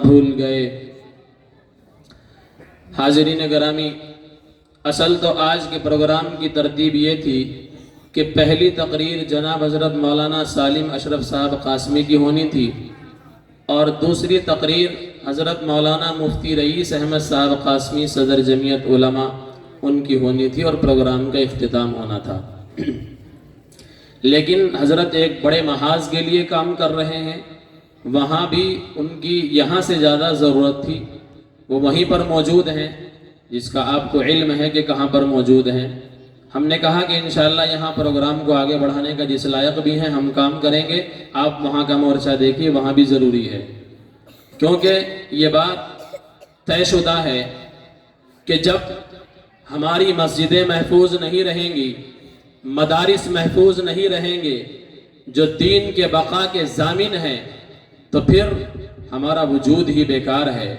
بھول گئے۔ حاضرین گرامی، اصل تو آج کے پروگرام کی ترتیب یہ تھی کہ پہلی تقریر جناب حضرت مولانا سالم اشرف صاحب قاسمی کی ہونی تھی، اور دوسری تقریر حضرت مولانا مفتی رئیس احمد صاحب قاسمی صدر جمعیت علماء ان کی ہونی تھی، اور پروگرام کا اختتام ہونا تھا۔ لیکن حضرت ایک بڑے محاذ کے لیے کام کر رہے ہیں، وہاں بھی ان کی یہاں سے زیادہ ضرورت تھی، وہ وہیں پر موجود ہیں، جس کا آپ کو علم ہے کہ کہاں پر موجود ہیں۔ ہم نے کہا کہ انشاءاللہ یہاں پروگرام کو آگے بڑھانے کا جس لائق بھی ہیں ہم کام کریں گے، آپ وہاں کا مورچہ دیکھیے، وہاں بھی ضروری ہے، کیونکہ یہ بات طے شدہ ہے کہ جب ہماری مسجدیں محفوظ نہیں رہیں گی، مدارس محفوظ نہیں رہیں گے، جو دین کے بقا کے ضامن ہیں، تو پھر ہمارا وجود ہی بیکار ہے۔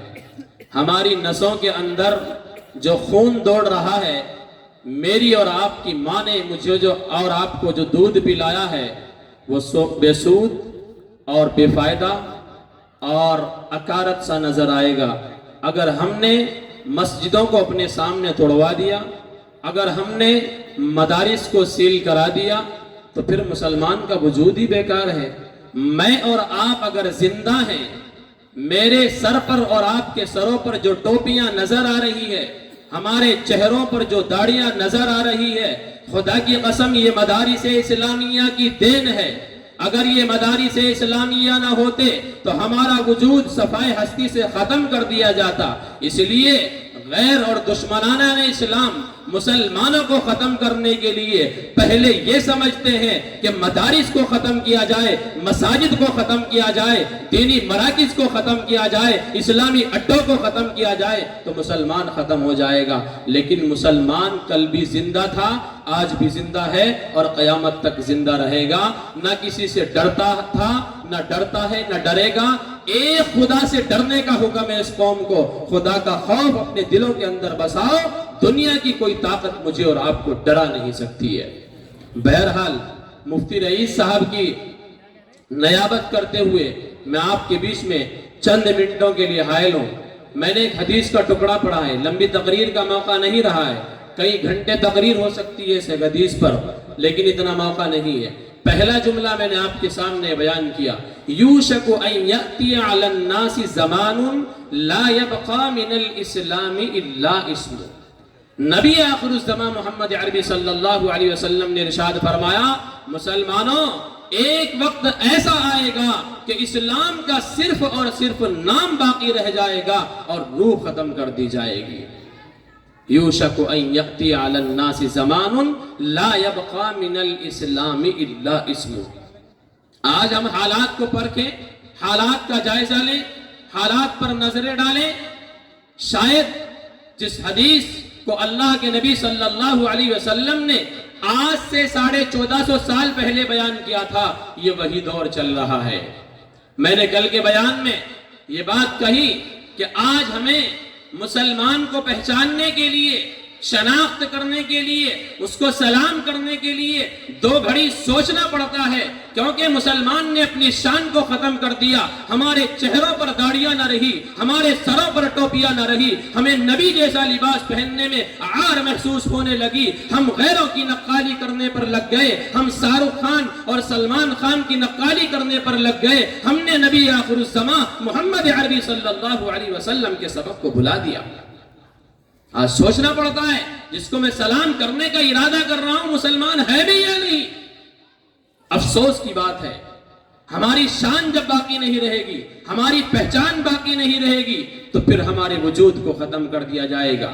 ہماری نسوں کے اندر جو خون دوڑ رہا ہے، میری اور آپ کی ماں نے مجھے اور آپ کو جو دودھ پلایا ہے، وہ بے سود اور بے فائدہ اور اکارت سا نظر آئے گا اگر ہم نے مسجدوں کو اپنے سامنے توڑوا دیا، اگر ہم نے مدارس کو سیل کرا دیا، تو پھر مسلمان کا وجود ہی بیکار ہے۔ میں اور آپ اگر زندہ ہیں، میرے سر پر اور آپ کے سروں پر جو ٹوپیاں نظر آ رہی ہے، ہمارے چہروں پر جو داڑیاں نظر آ رہی ہے، خدا کی قسم یہ مدارس اسلامیہ کی دین ہے۔ اگر یہ مدارس اسلامیہ نہ ہوتے تو ہمارا وجود صفائے ہستی سے ختم کر دیا جاتا۔ اس لیے غیر اور دشمنانہ اسلام مسلمانوں کو ختم کرنے کے لیے پہلے یہ سمجھتے ہیں کہ مدارس کو ختم کیا جائے، مساجد کو ختم کیا جائے، دینی مراکز کو ختم کیا جائے، اسلامی اڈوں کو ختم کیا جائے تو مسلمان ختم ہو جائے گا۔ لیکن مسلمان کل بھی زندہ تھا، آج بھی زندہ ہے، اور قیامت تک زندہ رہے گا۔ نہ کسی سے ڈرتا تھا، نہ ڈرتا ہے، نہ ڈرے گا۔ ایک خدا سے ڈرنے کا حکم ہے اس قوم کو، خدا کا خوف اپنے دلوں کے اندر بساؤ، دنیا کی کوئی طاقت مجھے اور آپ کو ڈرا نہیں سکتی ہے۔ بہرحال مفتی رئیس صاحب کی نیابت کرتے ہوئے میں آپ کے بیچ میں چند منٹوں کے لیے حائل ہوں۔ میں نے ایک حدیث کا ٹکڑا پڑھا ہے، لمبی تقریر کا موقع نہیں رہا ہے، کئی گھنٹے تقریر ہو سکتی ہے اس حدیث پر، لیکن اتنا موقع نہیں ہے۔ پہلا جملہ میں نے آپ کے سامنے بیان کیا، یوشک ان یأتی علی الناس زمان لا یبقى من الاسلام الا اسم۔ نبی آخر الزمان محمد عربی صلی اللہ علیہ وسلم نے ارشاد فرمایا، مسلمانوں ایک وقت ایسا آئے گا کہ اسلام کا صرف اور صرف نام باقی رہ جائے گا اور روح ختم کر دی جائے گی۔ یوشک ان یأتی علی الناس زمان لا یبقى من الاسلام الا اسم۔ آج ہم حالات کو پرکھیں، حالات کا جائزہ لیں، حالات پر نظریں ڈالیں، شاید جس حدیث کو اللہ کے نبی صلی اللہ علیہ وسلم نے آج سے 1450 سال پہلے بیان کیا تھا، یہ وہی دور چل رہا ہے۔ میں نے کل کے بیان میں یہ بات کہی کہ آج ہمیں مسلمان کو پہچاننے کے لیے، شناخت کرنے کے لیے، اس کو سلام کرنے کے لیے دو گھڑی سوچنا پڑتا ہے، کیونکہ مسلمان نے اپنی شان کو ختم کر دیا۔ ہمارے چہروں پر داڑیاں نہ رہی، ہمارے سروں پر ٹوپیاں نہ رہی، ہمیں نبی جیسا لباس پہننے میں عار محسوس ہونے لگی، ہم غیروں کی نقالی کرنے پر لگ گئے، ہم شاہ رخ خان اور سلمان خان کی نقالی کرنے پر لگ گئے، ہم نے نبی آخر الزمان محمد عربی صلی اللہ علیہ وسلم کے سبق کو بھلا دیا۔ آج سوچنا پڑتا ہے، جس کو میں سلام کرنے کا ارادہ کر رہا ہوں مسلمان ہے بھی یا نہیں۔ افسوس کی بات ہے، ہماری شان جب باقی نہیں رہے گی، ہماری پہچان باقی نہیں رہے گی، تو پھر ہمارے وجود کو ختم کر دیا جائے گا۔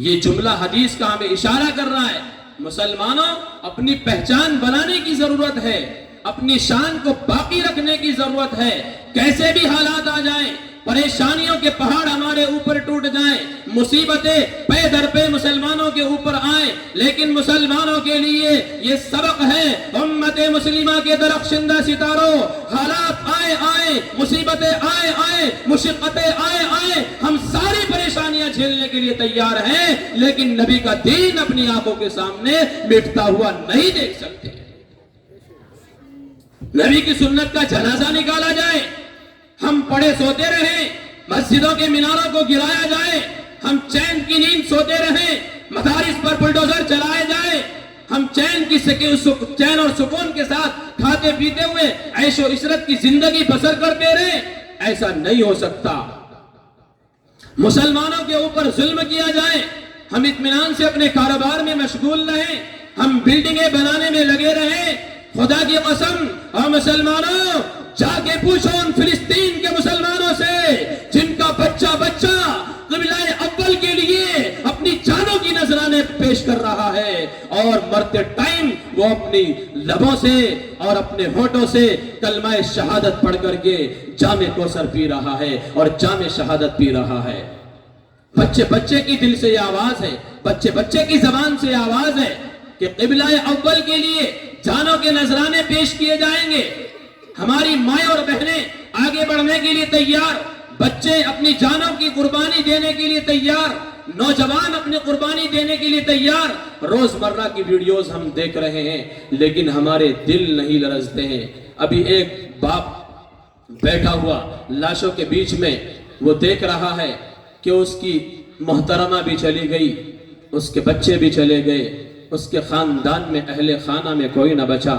یہ جملہ حدیث کا ہمیں اشارہ کر رہا ہے، مسلمانوں اپنی پہچان بنانے کی ضرورت ہے، اپنی شان کو باقی رکھنے کی ضرورت ہے۔ کیسے بھی حالات آ جائیں، پریشانیوں کے پہاڑ ہمارے اوپر ٹوٹ جائیں، مصیبتیں پے در پہ مسلمانوں کے اوپر آئیں، لیکن مسلمانوں کے لیے یہ سبق ہے، امت مسلمہ کے درخشندہ ستاروں، حالات آئے مصیبتیں آئے مشقتیں آئے، ہم ساری پریشانیاں جھیلنے کے لیے تیار ہیں، لیکن نبی کا دین اپنی آنکھوں کے سامنے مٹتا ہوا نہیں دیکھ سکتے۔ نبی کی سنت کا جنازہ نکالا جائے، ہم پڑے سوتے رہیں، مسجدوں کے میناروں کو گرایا جائے، ہم چین کی نیند سوتے رہیں، مدارس پر بلڈوزر چلائے جائے، ہم چین اور سکون کے ساتھ کھاتے پیتے ہوئے عیش و عشرت کی زندگی بسر کرتے رہیں، ایسا نہیں ہو سکتا۔ مسلمانوں کے اوپر ظلم کیا جائے، ہم اطمینان سے اپنے کاروبار میں مشغول رہیں، ہم بلڈنگیں بنانے میں لگے رہیں، خدا کی قسم اور مسلمانوں جا کے پوچھو ان فلسطین کے مسلمانوں سے جن کا بچہ قبلہ اول کے لیے اپنی جانوں کی نذرانے پیش کر رہا ہے، اور مرتے ٹائم وہ اپنی لبوں سے اور اپنے ہونٹوں سے کلمہ شہادت پڑھ کر کے جام کوثر پی رہا ہے اور جام شہادت پی رہا ہے۔ بچے کی دل سے یہ آواز ہے، بچے کی زبان سے یہ آواز ہے کہ قبلہ اول کے لیے جانوں کے نذرانے پیش کیے جائیں گے۔ ہماری مائیں اور بہنیں آگے بڑھنے کے لیے تیار، بچے اپنی جانوں کی قربانی دینے کے لیے تیار، نوجوان اپنی قربانی دینے کے لیے تیار۔ روزمرہ کی ویڈیوز ہم دیکھ رہے ہیں لیکن ہمارے دل نہیں لرزتے ہیں۔ ابھی ایک باپ بیٹھا ہوا لاشوں کے بیچ میں وہ دیکھ رہا ہے کہ اس کی محترمہ بھی چلی گئی، اس کے بچے بھی چلے گئے، اس کے خاندان میں اہل خانہ میں کوئی نہ بچا،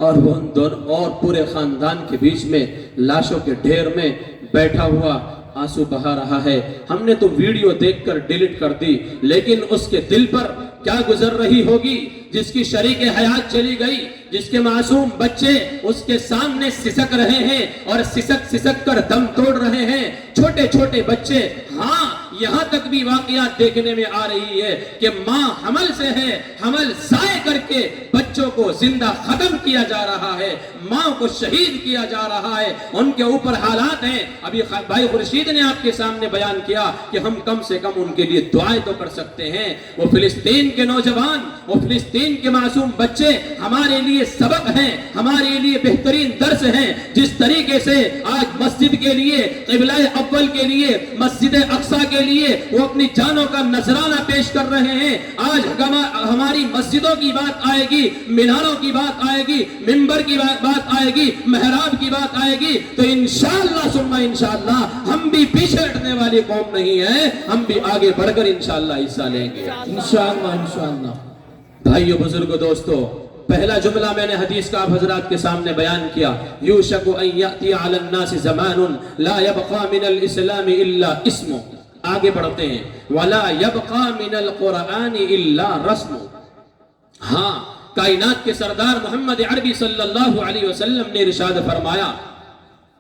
اور وہ ان دونوں اور پورے خاندان کے بیچ میں لاشوں کے ڈھیر میں بیٹھا ہوا آنسو بہا رہا ہے۔ ہم نے تو ویڈیو دیکھ کر ڈیلیٹ کر دی، لیکن اس کے دل پر کیا گزر رہی ہوگی جس کی شریک حیات چلی گئی، جس کے معصوم بچے اس کے سامنے سسک رہے ہیں اور سسک کر دم توڑ رہے ہیں، چھوٹے چھوٹے بچے۔ ہاں یہاں تک بھی واقعات دیکھنے میں آ رہی ہے کہ ماں حمل سے ہے، حمل ضائع کر کے بچوں کو زندہ ختم کیا جا رہا ہے، ماں کو شہید کیا جا رہا ہے، ان کے اوپر حالات ہیں۔ ابھی بھائی خورشید نے آپ کے سامنے بیان کیا کہ ہم کم سے کم ان کے لیے دعائیں تو کر سکتے ہیں۔ وہ فلسطین کے نوجوان، وہ فلسطین کے معصوم بچے ہمارے لیے سبق ہیں، ہمارے لیے بہترین درس ہیں۔ جس طریقے سے آج مسجد کے لیے، قبلہ اول کے لیے، مسجد اقصیٰ کے لیے وہ اپنی جانوں کا نذرانہ پیش کر رہے ہیں، آج ہماری مسجدوں کی بات آئے گی، میناروں کی بات آئے گی، منبر کی بات آئے گی، محراب کی بات آئے گی، تو انشاءاللہ ثم انشاءاللہ ہم بھی پیچھے ہٹنے والی قوم نہیں ہے، ہم بھی آگے بڑھ کر انشاءاللہ حصہ لیں گے انشاءاللہ۔ بھائیو بزرگو دوستو، پہلا جملہ میں نے حدیث کا آپ حضرات کے سامنے بیان کیا، یوشک ان یأتی علی الناس زمان لا یبقى من الاسلام الا اسمه۔ آگے بڑھتے ہیں، ولا یبقى من القرآن الا رسم۔ ہاں کائنات کے سردار محمد عربی صلی اللہ علیہ وسلم نے ارشاد فرمایا،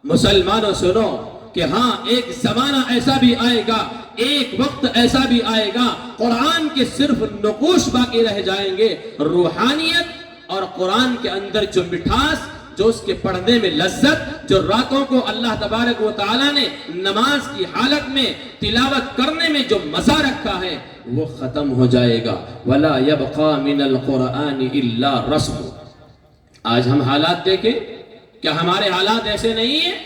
مسلمانوں سنو کہ ہاں ایک زمانہ ایسا بھی آئے گا، ایک وقت ایسا بھی آئے گا، قرآن کے صرف نقوش باقی رہ جائیں گے، روحانیت اور قرآن کے اندر جو مٹھاس، جو اس کے پڑھنے میں لذت، جو راتوں کو اللہ تبارک و تعالیٰ نے نماز کی حالت میں تلاوت کرنے میں جو مزہ رکھا ہے وہ ختم ہو جائے گا۔ وَلَا يَبْقَى مِنَ الْقُرْآنِ إِلَّا رَسْمُ۔ آج ہم حالات دیکھیں، کیا ہمارے حالات ایسے نہیں ہیں؟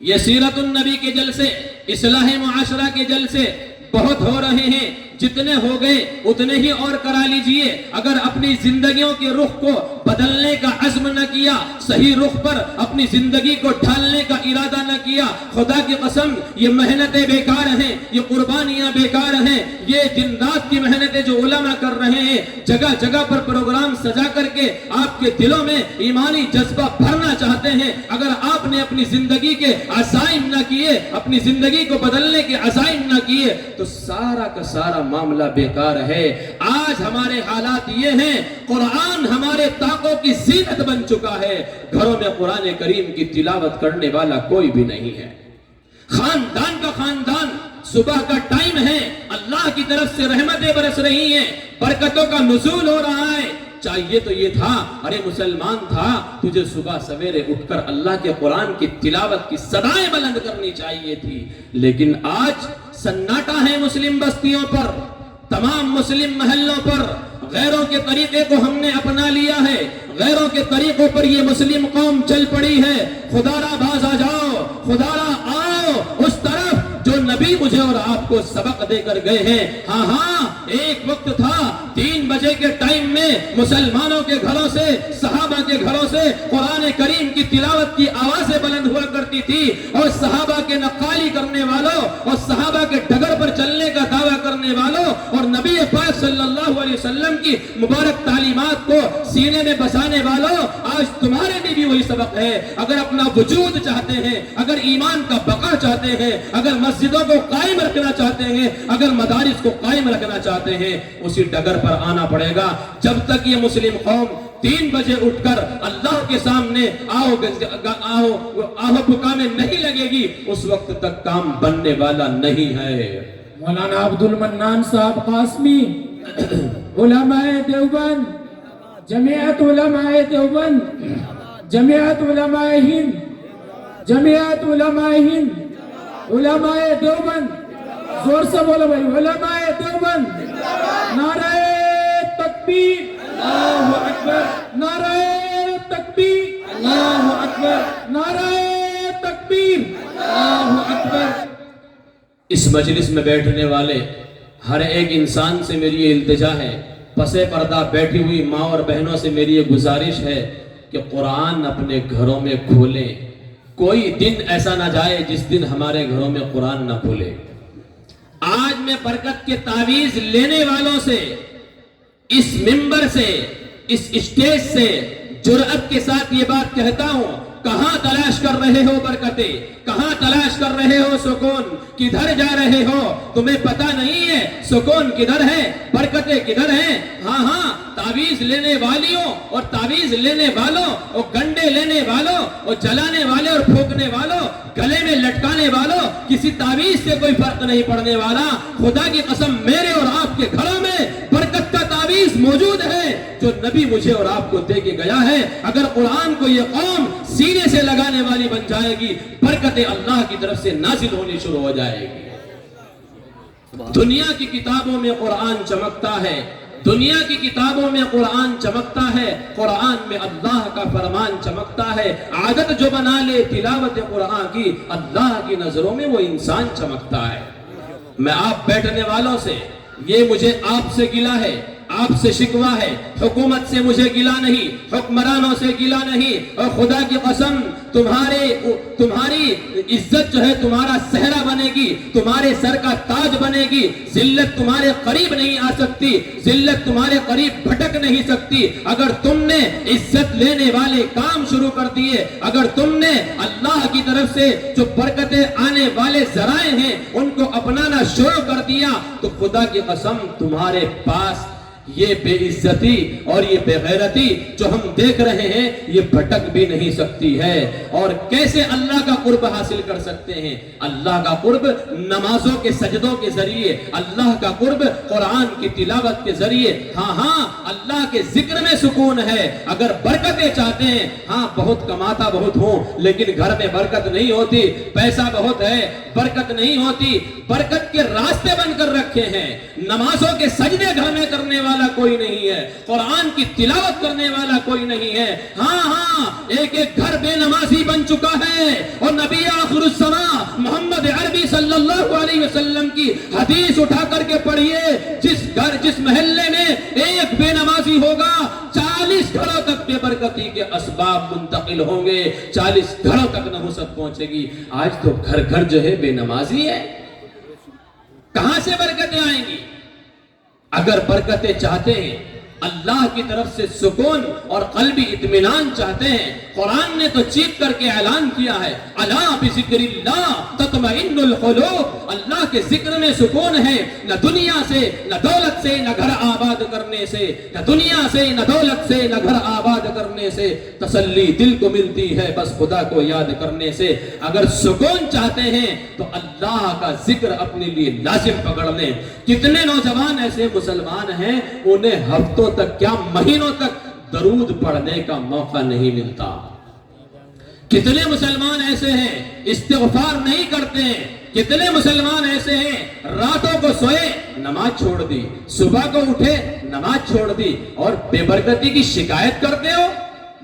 یہ سیرت النبی کے جلسے، اصلاح معاشرہ کے جلسے بہت ہو رہے ہیں، جتنے ہو گئے اتنے ہی اور کرا لیجئے۔ اگر اپنی زندگیوں کے رخ کو بدلنے کا عزم نہ کیا، صحیح رخ پر اپنی زندگی کو ڈھالنے کا ارادہ نہ کیا، خدا کی قسم یہ محنتیں بیکار ہیں، یہ قربانیاں بیکار ہیں، یہ دن رات کی محنتیں جو علماء کر رہے ہیں، جگہ جگہ پر پروگرام سجا کر کے آپ کے دلوں میں ایمانی جذبہ بھرنا چاہتے ہیں، اگر آپ نے اپنی زندگی کے عزائم نہ کیے، اپنی زندگی کو بدلنے کے عزائم نہ کیے، تو سارا کا سارا معاملہ بیکار ہے۔ آج ہمارے حالات یہ ہیں، قرآن ہمارے طاقوں کی زینت بن چکا ہے، گھروں میں قرآن کریم کی تلاوت کرنے والا کوئی بھی نہیں ہے۔ خاندان کا خاندان، صبح کا ٹائم ہے، اللہ کی طرف سے رحمتیں برس رہی ہیں، برکتوں کا نزول ہو رہا ہے۔ چاہیے تو یہ تھا، ارے مسلمان تھا، تجھے صبح سویرے اٹھ کر اللہ کے قرآن کی تلاوت کی صدائیں بلند کرنی چاہیے تھی، لیکن آج سناٹا ہے مسلم بستیوں پر، تمام مسلم محلوں پر۔ غیروں کے طریقے کو ہم نے اپنا لیا ہے، غیروں کے طریقوں پر یہ مسلم قوم چل پڑی ہے۔ خدا را باز آ جاؤ، خدا را آؤ اس طرف جو نبی مجھے اور آپ کو سبق دے کر گئے ہیں۔ ہاں ایک وقت تھا 3 بجے کے ٹائم میں مسلمانوں کے گھروں سے، صحابہ کے گھروں سے قرآن کریم کی تلاوت کی آوازیں بلند ہوا کرتی کرتی تھی، اور صحابہ کے نقالی کرنے والوں اور صحابہ کے ڈگر پر چلنے کا دعویٰ کرنے والوں اور نبی پاک صلی اللہ علیہ وسلم کی مبارک تعلیمات کو سینے میں بسانے والوں، آج تمہارے لیے بھی وہی سبق ہے۔ اگر اپنا وجود چاہتے ہیں، اگر ایمان کا بقا چاہتے ہیں، اگر مسجدوں کو قائم رکھنا چاہتے ہیں، اگر مدارس کو قائم رکھنا چاہتے ہیں، اسی ڈگر پر آنا پڑے گا۔ جب تک یہ مسلم قوم 3 بجے اٹھ کر اللہ کے سامنے آہو پکانے نہیں لگے گی، اس وقت تک کام بننے والا نہیں ہے۔ مولانا عبد المنان صاحب قاسمی، علماء دیوبند، جمعیت علماء دیوبند، جمعیت علماء ہند، جمعیت علماء ہند، علماء دیوبند، زور سے بولو بھائی، علماء دیوبند، نعرہ تکبیر، اللہ اکبر، نعرہ تکبیر، اللہ اکبر، نعرہ تکبیر، اللہ اکبر۔ اس مجلس میں بیٹھنے والے ہر ایک انسان سے میری یہ التجا ہے، پس پردہ بیٹھی ہوئی ماں اور بہنوں سے میری یہ گزارش ہے کہ قرآن اپنے گھروں میں کھولیں۔ کوئی دن ایسا نہ جائے جس دن ہمارے گھروں میں قرآن نہ کھولے۔ آج میں برکت کے تعویذ لینے والوں سے اس ممبر سے، اس اسٹیج سے جرأت کے ساتھ یہ بات کہتا ہوں، کہاں تلاش کر رہے ہو برکتیں، کہاں تلاش کر رہے ہو سکون، کدھر جا رہے ہو؟ تمہیں پتہ نہیں ہے سکون کدھر ہے، برکتیں کدھر ہیں؟ ہاں تعویذ لینے والیوں اور تعویذ لینے والوں اور گنڈے لینے والوں اور جلانے والے اور پھونکنے والوں، گلے میں لٹکانے والوں، کسی تعویذ سے کوئی فرق نہیں پڑنے والا۔ خدا کی قسم میرے اور آپ کے گھروں میں برکت کا تعویذ موجود ہے جو نبی مجھے اور آپ کو دے کے گیا ہے۔ اگر قرآن کو یہ قوم سینے سے لگانے والی بن جائے گی، برکتیں اللہ کی طرف سے نازل ہونی شروع ہو جائے گی۔ دنیا کی کتابوں میں قرآن چمکتا ہے، دنیا کی کتابوں میں قرآن چمکتا ہے، قرآن میں اللہ کا فرمان چمکتا ہے۔ عادت جو بنا لے تلاوت قرآن کی، اللہ کی نظروں میں وہ انسان چمکتا ہے۔ میں آپ بیٹھنے والوں سے، یہ مجھے آپ سے گلہ ہے، آپ سے شکوہ ہے، حکومت سے مجھے گلہ نہیں، حکمرانوں سے گلہ نہیں، اور خدا کی قسم تمہاری عزت جو ہے تمہارا صحرا بنے گی، تمہارے سر کا تاج بنے گی، ذلت تمہارے قریب نہیں آ سکتی، ذلت تمہارے قریب بھٹک نہیں سکتی۔ اگر تم نے عزت لینے والے کام شروع کر دیے، اگر تم نے اللہ کی طرف سے جو برکتیں آنے والے ذرائع ہیں ان کو اپنانا شروع کر دیا، تو خدا کی قسم تمہارے پاس یہ بے عزتی اور یہ بے غیرتی جو ہم دیکھ رہے ہیں یہ بھٹک بھی نہیں سکتی ہے۔ اور کیسے اللہ کا قرب حاصل کر سکتے ہیں؟ اللہ کا قرب نمازوں کے سجدوں کے ذریعے، اللہ کا قرب قرآن کی تلاوت کے ذریعے۔ ہاں اللہ کے ذکر میں سکون ہے۔ اگر برکتیں چاہتے ہیں، ہاں بہت کماتا بہت ہوں لیکن گھر میں برکت نہیں ہوتی، پیسہ بہت ہے برکت نہیں ہوتی، برکت کے راستے بن کر رکھے ہیں۔ نمازوں کے سجدے گھر میں کرنے والا کوئی نہیں ہے، قرآن کی تلاوت کرنے والا کوئی نہیں ہے۔ ہاں ایک گھر بے نمازی بن چکا ہے، اور نبی آخر الزماں محمد عربی صلی اللہ علیہ وسلم کی حدیث اٹھا کر کے پڑھیے، جس محلے میں ایک بے نمازی ہوگا 40 گھروں تک بے برکتی کے اسباب منتقل ہوں گے، 40 گھروں تک نحوست پہنچے گی۔ آج تو گھر گھر جو ہے بے نمازی ہے، کہاں سے برکتیں آئیں گی؟ اگر برکتیں چاہتے ہیں، اللہ کی طرف سے سکون اور قلبی اطمینان چاہتے ہیں، قرآن نے تو چیخ کر کے اعلان کیا ہے، الا بذکر اللہ تطمئن القلوب۔ اللہ کے ذکر میں سکون ہے، نہ دنیا سے نہ دولت سے نہ گھر آباد کرنے سے، نہ دنیا سے نہ دولت سے نہ گھر آباد کرنے سے تسلی دل کو ملتی ہے بس خدا کو یاد کرنے سے۔ اگر سکون چاہتے ہیں تو اللہ کا ذکر اپنے لیے لازم پکڑ لیں۔ کتنے نوجوان ایسے مسلمان ہیں انہیں ہفتوں تک کیا مہینوں تک درود پڑھنے کا موقع نہیں ملتا؟ کتنے مسلمان ایسے ہیں استغفار نہیں کرتے ہیں؟ کتنے مسلمان ایسے ہیں راتوں کو سوئے نماز چھوڑ دی، صبح کو اٹھے نماز چھوڑ دی، اور بے برکتی کی شکایت کرتے ہو،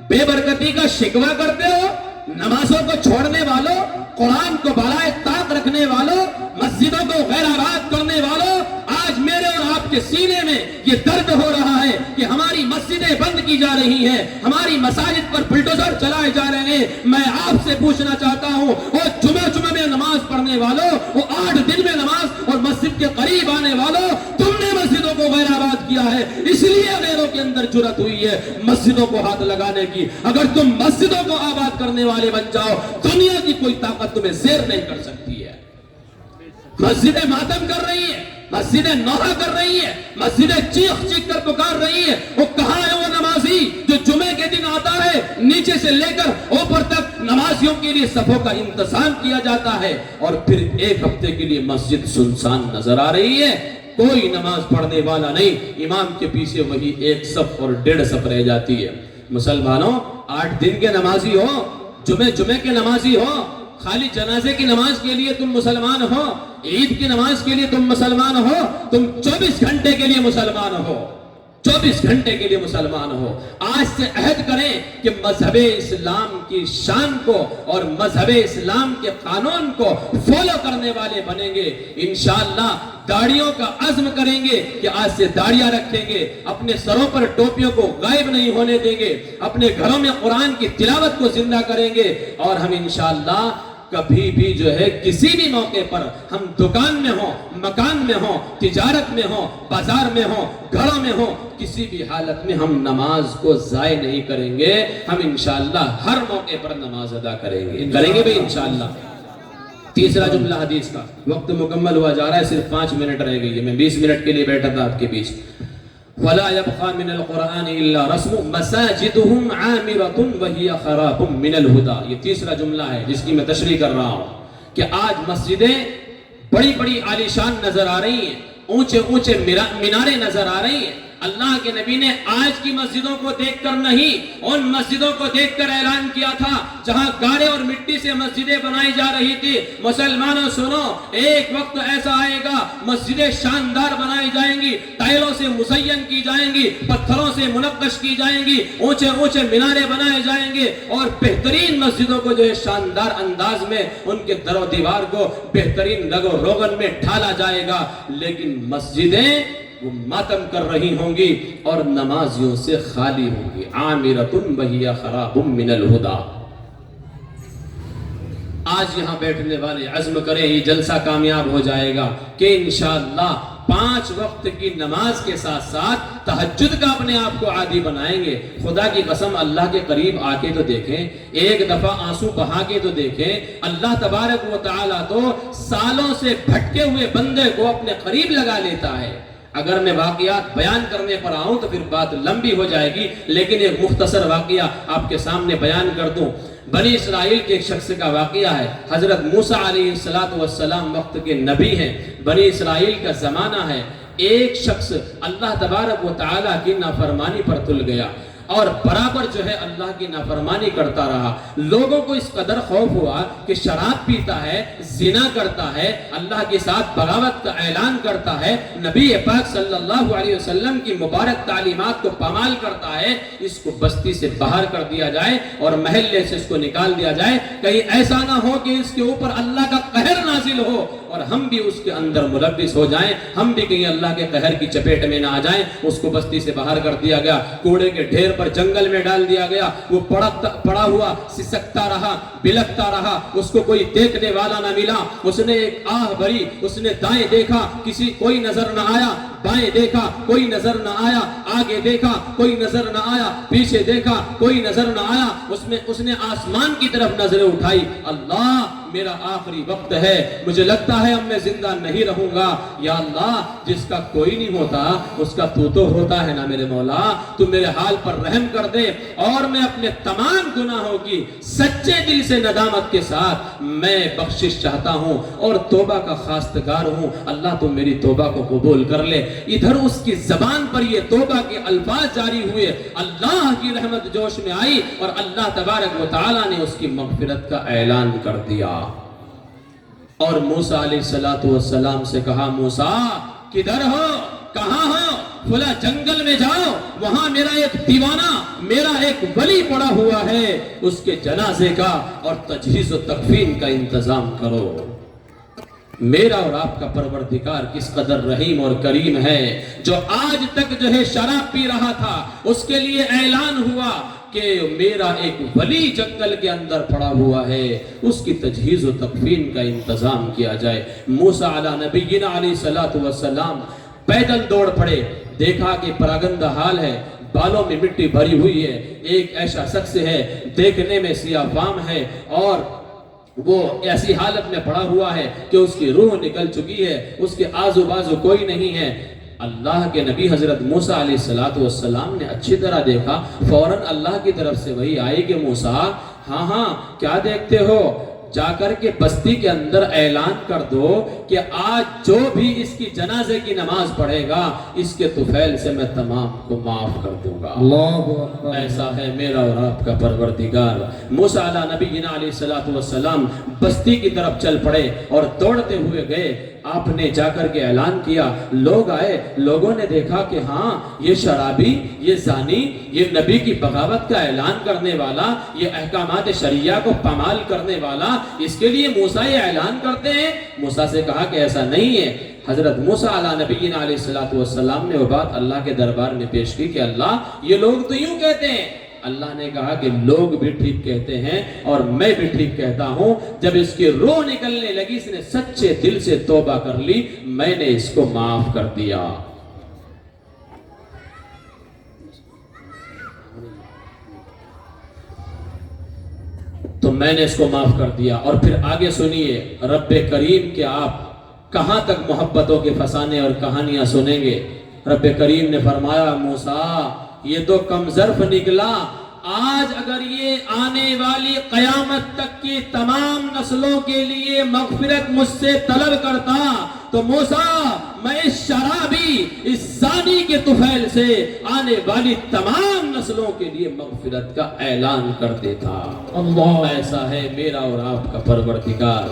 بے برکتی کا شکوہ کرتے ہو؟ نمازوں کو چھوڑنے والوں، قرآن کو بالائے طاق رکھنے والوں، مسجدوں کو غیر آباد کرنے والوں، آج میرے اور آپ کے سینے میں یہ درد ہو رہا ہے کہ ہماری مسجدیں بند کی جا رہی ہیں, ہماری مساجد پر بلڈوزر چلائے جا رہے ہیں. میں آپ سے پوچھنا چاہتا ہوں, اور جمعہ میں نماز پڑھنے والوں, وہ 8 دن میں نماز اور مسجد کے قریب آنے والوں, تم نے مسجدوں کو غیر آباد کیا ہے, اس لیے غیروں کے اندر جرأت ہوئی ہے مسجدوں کو ہاتھ لگانے کی. اگر تم مسجدوں کو آباد کرنے والے بن جاؤ, دنیا کی کوئی طاقت تمہیں زیر نہیں کر سکتی ہے. مسجدیں ماتم کر رہی ہیں, مسجدیں نوحہ کر رہی ہیں, مسجدیں چیخ چیخ کر پکار رہی ہیں. وہ کہاں ہے وہ نمازی جو جمعے کے دن آتا ہے, نیچے سے لے کر اوپر تک نمازیوں کے لیے صفوں کا انتظام کیا جاتا ہے, اور پھر ایک ہفتے کے لیے مسجد سنسان نظر آ رہی ہے, کوئی نماز پڑھنے والا نہیں, امام کے پیچھے وہی 1 صف اور 1.5 صف رہ جاتی ہے. مسلمانوں, 8 دن کے نمازی ہو, جمعے کے نمازی ہو, خالی جنازے کی نماز کے لیے تم مسلمان ہو, عید کی نماز کے لیے تم مسلمان ہو, تم 24 گھنٹے کے لیے مسلمان ہو, 24 گھنٹے کے لیے مسلمان ہو. آج سے عہد کریں کہ مذہب اسلام کی شان کو اور مذہب اسلام کے قانون کو فالو کرنے والے بنیں گے. انشاءاللہ داڑیوں کا عزم کریں گے کہ آج سے داڑیاں رکھیں گے, اپنے سروں پر ٹوپیوں کو غائب نہیں ہونے دیں گے, اپنے گھروں میں قرآن کی تلاوت کو زندہ کریں گے, اور ہم انشاءاللہ کبھی بھی جو ہے کسی بھی موقع پر, ہم دکان میں ہوں, مکان میں ہوں, تجارت میں ہوں, بازار میں ہوں, گھروں میں ہوں, کسی بھی حالت میں ہم نماز کو ضائع نہیں کریں گے. ہم انشاءاللہ ہر موقع پر نماز ادا کریں گے بھی انشاءاللہ. تیسرا جملہ حدیث کا, وقت مکمل ہوا جا رہا ہے, صرف 5 منٹ رہ گئی ہے, میں 20 منٹ کے لیے بیٹھا تھا آپ کے بیچ. وَلَا يَبْقَى مِنَ الْقُرْآنِ إِلَّا رَسْمُ مَسَاجِدُهُمْ عَامِرَةٌ وَهِيَ خَرَابٌ مِنَ الْهُدَى. یہ تیسرا جملہ ہے جس کی میں تشریح کر رہا ہوں کہ آج مسجدیں بڑی بڑی عالیشان نظر آ رہی ہیں, اونچے میناریں نظر آ رہی ہیں. اللہ کے نبی نے آج کی مسجدوں کو دیکھ کر نہیں, ان مسجدوں کو دیکھ کر اعلان کیا تھا جہاں گارے اور مٹی سے مسجدیں بنائی جا رہی تھی. مسلمانوں سنو, ایک وقت ایسا آئے گا مسجدیں شاندار بنائی جائیں گی, ٹائلوں سے مزین کی جائیں گی, پتھروں سے منقش کی جائیں گی, اونچے مینارے بنائے جائیں گے, اور بہترین مسجدوں کو جو ہے شاندار انداز میں ان کے در و دیوار کو بہترین رگ و روغن میں ڈھالا جائے گا. لیکن مسجدیں وہ ماتم کر رہی ہوں گی اور نمازیوں سے خالی ہوں گی. عامرۃ وہی خراب من الہدی. آج یہاں بیٹھنے والے عزم کریں, یہ جلسہ کامیاب ہو جائے گا کہ انشاءاللہ 5 وقت کی نماز کے ساتھ ساتھ تہجد کا اپنے آپ کو عادی بنائیں گے. خدا کی قسم, اللہ کے قریب آ کے تو دیکھیں, ایک دفعہ آنسو بہا کے تو دیکھیں. اللہ تبارک و تعالیٰ تو سالوں سے بھٹکے ہوئے بندے کو اپنے قریب لگا لیتا ہے. اگر میں واقعات بیان کرنے پر آؤں تو پھر بات لمبی ہو جائے گی, لیکن ایک مختصر واقعہ آپ کے سامنے بیان کر دوں. بنی اسرائیل کے ایک شخص کا واقعہ ہے. حضرت موسیٰ علیہ السلام وقت کے نبی ہیں, بنی اسرائیل کا زمانہ ہے. ایک شخص اللہ تبارک و تعالیٰ کی نافرمانی پر تل گیا اور برابر جو ہے اللہ کی نافرمانی کرتا رہا. لوگوں کو اس قدر خوف ہوا کہ شراب پیتا ہے, زنا کرتا ہے, اللہ کے ساتھ بغاوت کا اعلان کرتا ہے, نبی پاک صلی اللہ علیہ وسلم کی مبارک تعلیمات کو پامال کرتا ہے, اس کو بستی سے باہر کر دیا جائے اور محلے سے اس کو نکال دیا جائے. کہیں ایسا نہ ہو کہ اس کے اوپر اللہ کا قہر نازل ہو اور ہم بھی اس کے اندر ملوث ہو جائیں, ہم بھی کہیں اللہ کے قہر کی چپیٹ میں نہ آ جائیں. اس کو بستی سے باہر کر دیا گیا, کوڑے کے ڈھیر پر جنگل میں ڈال دیا گیا. وہ پڑا ہوا سسکتا رہا, بلکتا رہا, اس کو کوئی دیکھنے والا نہ ملا. اس نے ایک آہ بھری, اس نے دائیں دیکھا, کوئی نظر نہ آیا, بائیں دیکھا کوئی نظر نہ آیا, آگے دیکھا کوئی نظر نہ آیا, پیچھے دیکھا کوئی نظر نہ آیا. اس نے آسمان کی طرف نظریں اٹھائی, اللہ میرا آخری وقت ہے, مجھے لگتا ہے اب میں زندہ نہیں رہوں گا. یا اللہ, جس کا کوئی نہیں ہوتا اس کا تو ہوتا ہے نا میرے مولا, تو میرے حال پر رحم کر دے اور میں اپنے تمام گناہوں کی سچے دل سے ندامت کے ساتھ میں بخشش چاہتا ہوں اور توبہ کا خواستگار ہوں. اللہ تو میری توبہ کو قبول کر لے. ادھر اس کی زبان پر یہ توبہ کے الفاظ جاری ہوئے, اللہ کی رحمت جوش میں آئی اور اللہ تبارک و تعالیٰ نے اس کی مغفرت کا اعلان کر دیا. اور موسیٰ علیہ السلام سے کہا, موسیٰ کدھر ہو, کہاں ہو؟ فلاں جنگل میں جاؤ, وہاں میرا ایک دیوانہ, میرا ایک ولی پڑا ہوا ہے, اس کے جنازے کا اور تجہیز و تکفین کا انتظام کرو. میرا اور آپ کا پروردگار کس قدر رحیم اور کریم ہے، جو آج تک جو ہے شراب پی رہا تھا، اس کے لیے اعلان ہوا کہ میرا ایک ولی جنگل کے اندر پڑا ہوا ہے، اس کی تجہیز و تکفین کا انتظام کیا جائے۔ موسیٰ علیہ نبینا علیہ السلام پیدل دوڑ پڑے، دیکھا کہ پراگندہ حال ہے، بالوں میں مٹی بھری ہوئی ہے، ایک ایسا شخص ہے دیکھنے میں سیاہ فام ہے اور وہ ایسی حالت میں پڑا ہوا ہے کہ اس کی روح نکل چکی ہے، اس کے آزو بازو کوئی نہیں ہے۔ اللہ کے نبی حضرت موسیٰ علیہ السلام نے اچھی طرح دیکھا، فوراً اللہ کی طرف سے وہی آئی کہ موسیٰ ہاں کیا دیکھتے ہو، جا کر کے بستی کے اندر اعلان کر دو کہ آج جو بھی اس کی جنازے کی نماز پڑھے گا، اس کے طفیل سے میں تمام کو معاف کر دوں گا۔ اللہ اکبر۔ ایسا ہے میرا اور آپ کا پروردگار۔ موسیٰ علیہ نبینا علیہ السلام بستی کی طرف چل پڑے اور دوڑتے ہوئے گئے۔ آپ نے جا کر کے اعلان کیا، لوگ آئے، لوگوں نے دیکھا کہ ہاں یہ شرابی، یہ زانی، یہ نبی کی بغاوت کا اعلان کرنے والا، یہ احکامات شریعہ کو پامال کرنے والا، اس کے لیے موسیٰ یہ اعلان کرتے ہیں۔ موسیٰ سے کہا کہ ایسا نہیں ہے۔ حضرت موسیٰ علیہ نبینا علیہ السلام نے وہ بات اللہ کے دربار میں پیش کی کہ اللہ یہ لوگ تو یوں کہتے ہیں۔ اللہ نے کہا کہ لوگ بھی ٹھیک کہتے ہیں اور میں بھی ٹھیک کہتا ہوں، جب اس کی روح نکلنے لگی، اس نے سچے دل سے توبہ کر لی، میں نے اس کو معاف کر دیا۔ تو میں نے اس کو معاف کر دیا۔ اور پھر آگے سنیے، رب کریم کہ آپ کہاں تک محبتوں کے فسانے اور کہانیاں سنیں گے۔ رب کریم نے فرمایا موسیٰ یہ تو کم ظرف نکلا، آج اگر یہ آنے والی قیامت تک کی تمام نسلوں کے لیے مغفرت مجھ سے طلب کرتا تو موسیٰ میں اس شرابی، اس زانی کے طفیل سے آنے والی تمام نسلوں کے لیے مغفرت کا اعلان کر دیتا۔ اللہ ایسا ہے میرا اور آپ کا پروردگار۔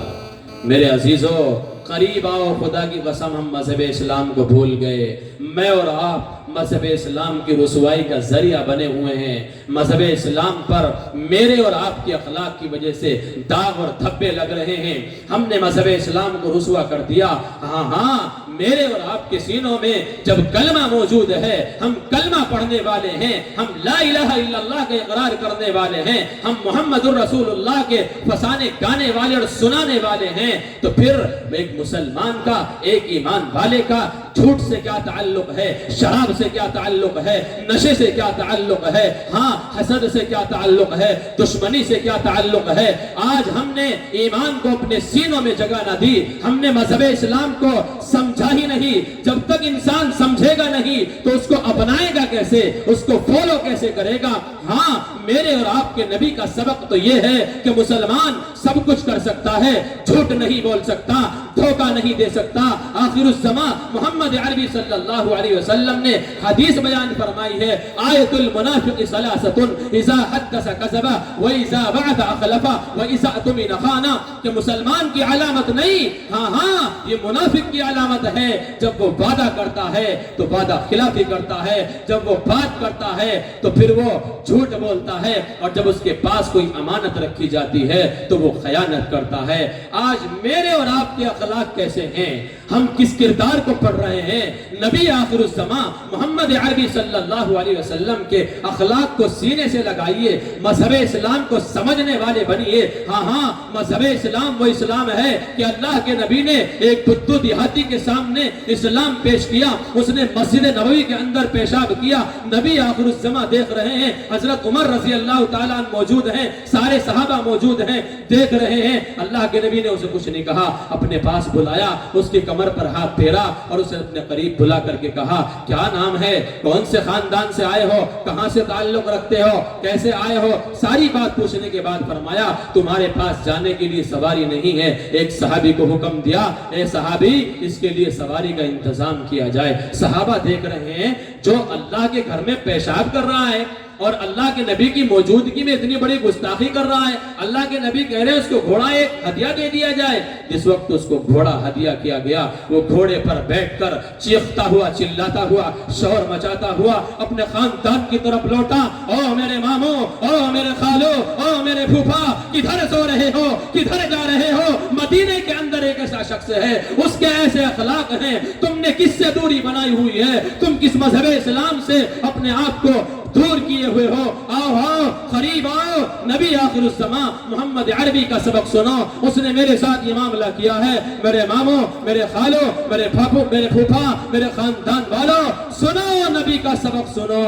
میرے عزیزو قریب آؤ، خدا کی قسم ہم مذہب اسلام کو بھول گئے۔ میں اور آپ مذہب اسلام کی رسوائی کا ذریعہ بنے ہوئے ہیں۔ مذہب اسلام پر میرے اور آپ کی اخلاق کی وجہ سے داغ اور دھبے لگ رہے ہیں۔ ہم نے مذہب اسلام کو رسوا کر دیا۔ ہاں میرے اور آپ کے سینوں میں جب کلمہ موجود ہے، ہم کلمہ پڑھنے والے ہیں، ہم لا الہ الا اللہ کا اقرار کرنے والے ہیں، ہم محمد الرسول اللہ کے فسانے گانے والے اور سنانے والے ہیں، تو پھر ایک مسلمان کا، ایک ایمان والے کا جھوٹ سے کیا تعلق ہے، شراب سے کیا تعلق ہے، نشے سے کیا تعلق ہے، ہاں حسد سے کیا تعلق ہے، دشمنی سے کیا تعلق ہے۔ آج ہم نے ایمان کو اپنے سینوں میں جگہ نہ دی، ہم نے مذہب اسلام کو سمجھا ہی نہیں۔ جب تک انسان سمجھے گا نہیں تو اس کو اپنائے گا کیسے، اس کو فالو کیسے کرے گا۔ ہاں میرے اور آپ کے نبی کا سبق تو یہ ہے کہ مسلمان سب کچھ کر سکتا ہے، جھوٹ نہیں بول سکتا، دھوکہ نہیں دے سکتا۔ آخر الزمان محمد عربی صلی اللہ علیہ وسلم نے حدیث بیان فرمائی ہے، آیت المنافق ثلاثۃ اذا حدث کذب واذا وعد اخلف واذا اؤتمن خان، کہ مسلمان کی علامت نہیں، ہاں یہ منافق کی علامت ہے، جب وہ وعدہ کرتا ہے تو وعدہ خلافی کرتا ہے، جب وہ بات کرتا ہے تو پھر وہ جھوٹ بولتا ہے، اور جب اس کے پاس کوئی امانت رکھی جاتی ہے تو وہ خیانت کرتا ہے۔ آج میرے اور آپ کے اخلاق کیسے ہیں؟ ہم کس کردار کو پڑھ رہے ہیں؟ نبی آخر الزمان محمد عربی صلی اللہ علیہ وسلم کے اخلاق کو سینے سے لگائیے، مذہب اسلام کو سمجھنے والے بنیے۔ ہاں مذہب اسلام وہ اسلام ہے کہ اللہ کے نبی نے ایک بدو دیہاتی کے سامنے اسلام پیش کیا، اس نے مسجد نبوی کے اندر پیشاب کیا، نبی آخر الزمان دیکھ رہے ہیں، حضرت عمر رضی اللہ تعالیٰ عنہ موجود ہیں، سارے صحابہ موجود ہیں، دیکھ رہے ہیں۔ اللہ کے نبی نے اسے کچھ نہیں کہا، اپنے پاس بلایا، اس کی کمر پر ہاتھ پھیرا اور اسے اپنے قریب بلا کر کے کہا کیا نام ہے، کون سے خاندان سے آئے ہو، کہاں سے تعلق رکھتے ہو، کیسے آئے ہو، ساری بات پوچھنے کے بعد فرمایا تمہارے پاس جانے کے لیے سواری نہیں ہے۔ ایک صحابی کو حکم دیا، اے صحابی اس کے لیے سواری کا انتظام کیا جائے۔ صحابہ دیکھ رہے ہیں جو اللہ کے گھر میں پیشاب کر رہا ہے، اور اللہ کے نبی کی موجودگی میں اتنی بڑی گستاخی کر رہا ہے. اللہ کے نبی کہہ رہے ہیں اس کو گھوڑا ایک ہدیہ دے دیا جائے. جس وقت اس کو گھوڑا ہدیہ کیا گیا وہ گھوڑے پر بیٹھ کر چیختا ہوا, چلاتا ہوا, شور مچاتا ہوا اپنے خاندان کی طرف لوٹا. او میرے ماموں, او میرے خالو, او میرے پھوپھا, کدھر سو رہے ہو, کدھر جا رہے ہو؟ مدینے کے اندر ایک ایسا شخص ہے, اس کے ایسے اخلاق ہیں, تم نے کس سے دوری بنائی ہوئی ہے؟ تم کس مذہب اسلام سے اپنے آپ کو دور کیے ہوئے ہو؟ آؤ آؤ, قریب آؤ, نبی آخر الزمان محمد عربی کا سبق سنو. اس نے میرے ساتھ یہ معاملہ کیا ہے. میرے ماموں, میرے خالو, میرے پھوپھا, میرے خاندان والوں, سنو نبی کا سبق سنو.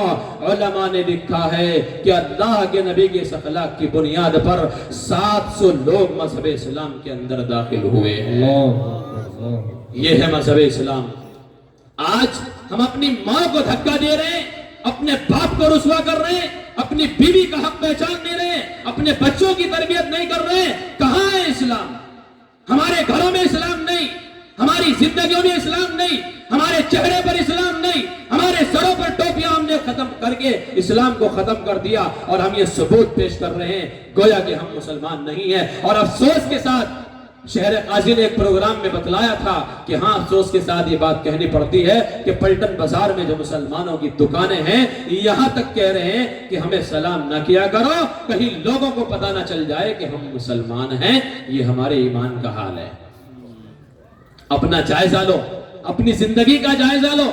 علماء نے لکھا ہے کہ اللہ کے نبی کے اس اخلاق کی بنیاد پر 700 لوگ مذہب اسلام کے اندر داخل ہوئے ہیں. یہ ہے مذہب اسلام. آج ہم اپنی ماں کو دھکا دے رہے ہیں, اپنے باپ کو رسوا کر رہے ہیں, اپنی بیوی کا حق پہچان نہیں رہے ہیں, اپنے بچوں کی تربیت نہیں کر رہے ہیں. کہاں ہے اسلام؟ ہمارے گھروں میں اسلام نہیں, ہماری زندگیوں میں اسلام نہیں, ہمارے چہرے پر اسلام نہیں, ہمارے سروں پر ٹوپیاں ہم نے ختم کر کے اسلام کو ختم کر دیا, اور ہم یہ ثبوت پیش کر رہے ہیں گویا کہ ہم مسلمان نہیں ہیں. اور افسوس کے ساتھ شہر قاضی نے ایک پروگرام میں بتلایا تھا کہ ہاں, افسوس کے ساتھ یہ بات کہنی پڑتی ہے کہ پلٹن بازار میں جو مسلمانوں کی دکانیں ہیں یہاں تک کہہ رہے ہیں کہ ہمیں سلام نہ کیا کرو, کہیں لوگوں کو پتہ نہ چل جائے کہ ہم مسلمان ہیں. یہ ہمارے ایمان کا حال ہے. اپنا جائزہ لو, اپنی زندگی کا جائزہ لو.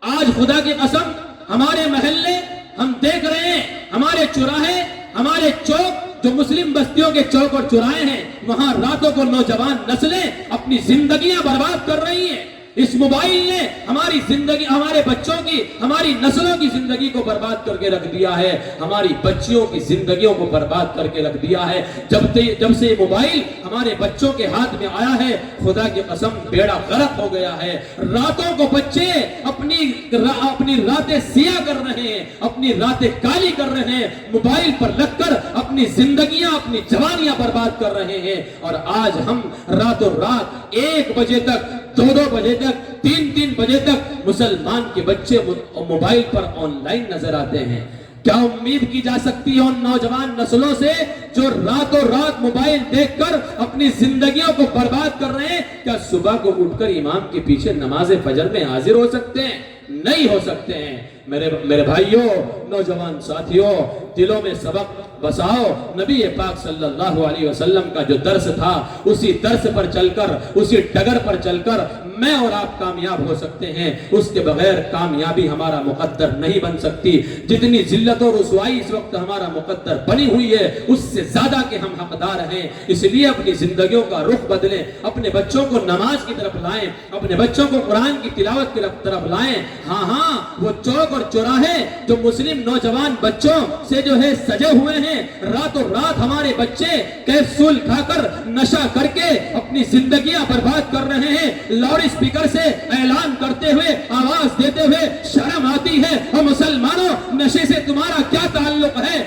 آج خدا کی قسم ہمارے محلے ہم دیکھ رہے ہیں, ہمارے چوراہے, ہمارے چوک جو مسلم بستیوں کے چوک اور چوراہے ہیں, وہاں راتوں کو نوجوان نسلیں اپنی زندگیاں برباد کر رہی ہیں. اس موبائل نے ہماری زندگی, ہمارے بچوں کی, ہماری نسلوں کی زندگی کو برباد کر کے رکھ دیا ہے. ہماری بچیوں کی زندگیوں کو برباد کر کے رکھ دیا ہے. جب سے یہ موبائل ہمارے بچوں کے ہاتھ میں آیا ہے, خدا کی قسم بیڑا غرق ہو گیا ہے. راتوں کو بچے اپنی راتیں سیاہ کر رہے ہیں, اپنی راتیں کالی کر رہے ہیں, موبائل پر لگ کر اپنی زندگیاں, اپنی جوانیاں برباد کر رہے ہیں. اور آج ہم راتوں رات 1 بجے تک, 2 بجے تک, 3 بجے تک مسلمان کے بچے موبائل پر آن لائن نظر آتے ہیں. کیا امید کی جا سکتی ہے ان نوجوان نسلوں سے جو راتوں رات موبائل دیکھ کر اپنی زندگیوں کو برباد کر رہے ہیں؟ کیا صبح کو اٹھ کر امام کے پیچھے نماز فجر میں حاضر ہو سکتے ہیں؟ نہیں ہو سکتے ہیں. میرے بھائیوں, نوجوان ساتھیوں, دلوں میں سبق بساؤ. نبی پاک صلی اللہ علیہ وسلم کا جو درس تھا اسی درس پر چل کر, اسی ڈگر پر چل کر میں اور آپ کامیاب ہو سکتے ہیں. اس کے بغیر کامیابی ہمارا مقدر نہیں بن سکتی. جتنی ذلت و رسوائی اس وقت ہمارا مقدر بنی ہوئی ہے اس سے زیادہ کہ ہم حقدار ہیں. اس لیے اپنی زندگیوں کا رخ بدلیں, اپنے بچوں کو نماز کی طرف لائیں, اپنے بچوں کو قرآن کی تلاوت کی طرف لائیں. ہاں, وہ چوک اور چوراہے جو مسلم نوجوان بچوں سے جو ہے سجے ہوئے ہیں, راتوں رات ہمارے بچے کیپسول کھا کر, نشہ کر کے اپنی زندگیاں برباد کر رہے ہیں. لاؤڈ اسپیکر سے اعلان کرتے ہوئے, آواز دیتے ہوئے شرم آتی ہے. اور مسلمانوں, نشے سے تمہارا کیا تعلق ہے؟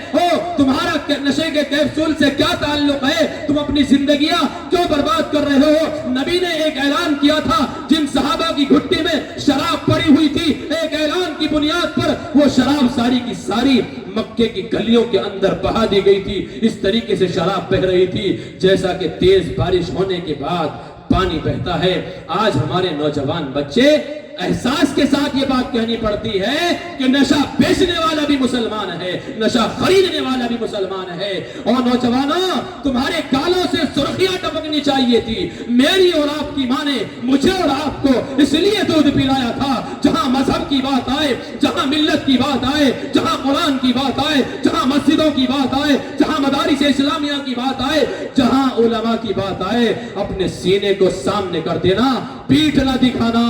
تمہارا نشے کے کیپسول سے کیا تعلق ہے؟ تم اپنی زندگیاں کیوں برباد کر رہے ہو؟ نبی نے ایک اعلان کیا تھا, جن صحابہ کی گھٹی میں شراب پڑی ہوئی تھی, ایک اعلان کی بنیاد پر وہ شراب ساری کی ساری مکے کی گلیوں کے اندر بہا دی گئی تھی. اس طریقے سے شراب بہ رہی تھی جیسا کہ تیز بارش ہونے کے بعد پانی بہتا ہے. آج ہمارے نوجوان بچے احساس کے ساتھ یہ بات کہنی پڑتی ہے کہ نشہ بیچنے والا بھی مسلمان ہے, نشہ خریدنے والا بھی مسلمان ہے. اور نوجوانوں, تمہارے گالوں سے سرخیاں ٹپکنی چاہیے تھی. میری اور آپ کی ماں نے مجھے اور آپ کو اس لیے دودھ پلایا تھا, جہاں مذہب کی بات آئے, جہاں ملت کی بات آئے, جہاں قرآن کی بات آئے, جہاں مسجدوں کی بات آئے, جہاں مدارس اسلامیہ کی بات آئے, جہاں علماء کی بات آئے, اپنے سینے کو سامنے کر دینا, پیٹھ نہ دکھانا.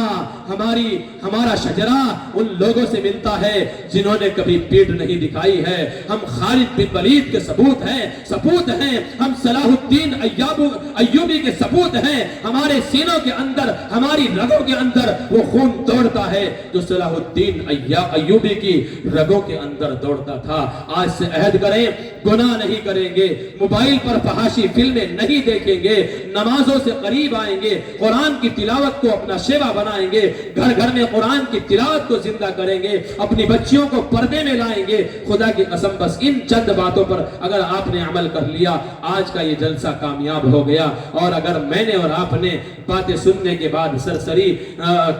ہمارا شجرہ ان لوگوں سے ملتا ہے جنہوں نے کبھی پیٹھ نہیں دکھائی ہے. ہم خالد بن ولید کے ثبوت ہیں, ہم صلاح الدین ایوبی کے ثبوت ہیں. ہمارے سینوں کے اندر, ہماری رگوں کے اندر وہ خون دوڑتا ہے جو صلاح الدین ایوبی کی رگوں کے اندر دوڑتا تھا. آج سے عہد کریں, گناہ نہیں کریں گے, موبائل پر فحاشی فلمیں نہیں دیکھیں گے, نمازوں سے قریب آئیں گے, قرآن کی تلاوت دعوت کو اپنا شیوا بنائیں گے, گھر گھر میں قرآن کی تلاوت کو زندہ کریں گے, اپنی بچیوں کو پردے میں لائیں گے. خدا کی قسم بس ان چند باتوں پر اگر آپ نے عمل کر لیا, آج کا یہ جلسہ کامیاب ہو گیا. اور اگر میں نے اور آپ نے باتیں سننے کے بعد سرسری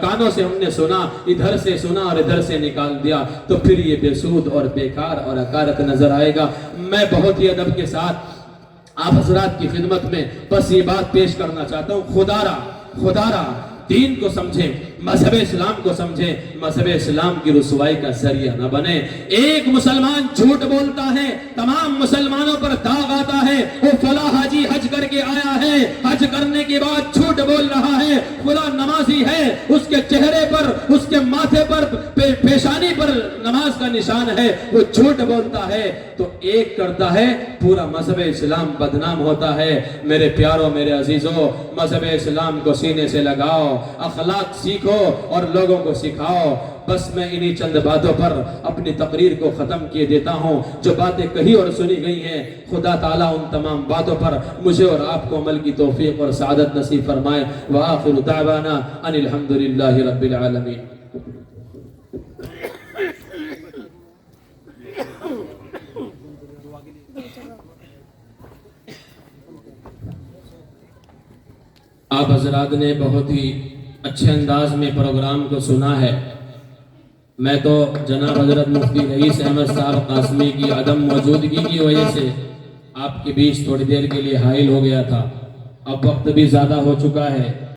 کانوں سے ہم نے سنا, ادھر سے سنا اور ادھر سے نکال دیا, تو پھر یہ بے سود اور بیکار اور حقارت نظر آئے گا. میں بہت ہی ادب کے ساتھ آپ حضرات کی خدمت میں بس یہ بات پیش کرنا چاہتا ہوں, خدا را دین کو سمجھیں, مذہب اسلام کو سمجھیں, مذہب اسلام کی رسوائی کا ذریعہ نہ بنے. ایک مسلمان جھوٹ بولتا ہے, تمام مسلمانوں پر داغ آتا ہے, وہ فلاں حاجی حج کر کے آیا ہے, حج کرنے کے بعد جھوٹ بول رہا ہے, فلاں نمازی ہے, اس کے چہرے پر, اس کے ماتھے پر, پیشانی پر نماز کا نشان ہے, وہ جھوٹ بولتا ہے, تو ایک کرتا ہے پورا مذہب اسلام بدنام ہوتا ہے. میرے پیاروں, میرے عزیزوں, مذہب اسلام کو سینے سے لگاؤ, اخلاق سیکھو اور لوگوں کو سکھاؤ. بس میں انہی چند باتوں پر اپنی تقریر کو ختم کیے دیتا ہوں. جو باتیں کہی اور سنی گئی ہیں, خدا تعالیٰ ان تمام باتوں پر مجھے اور آپ کو عمل کی توفیق اور سعادت نصیب فرمائے. وآخر دعوانا ان الحمدللہ رب العالمین. آپ حضرات نے بہت ہی اچھے انداز میں پروگرام کو سنا ہے. میں تو جناب حضرت مفتی رئیس احمد صاحب قاسمی کی عدم موجودگی کی وجہ سے آپ کے بیچ تھوڑی دیر کے لیے حائل ہو گیا تھا. اب وقت بھی زیادہ ہو چکا ہے.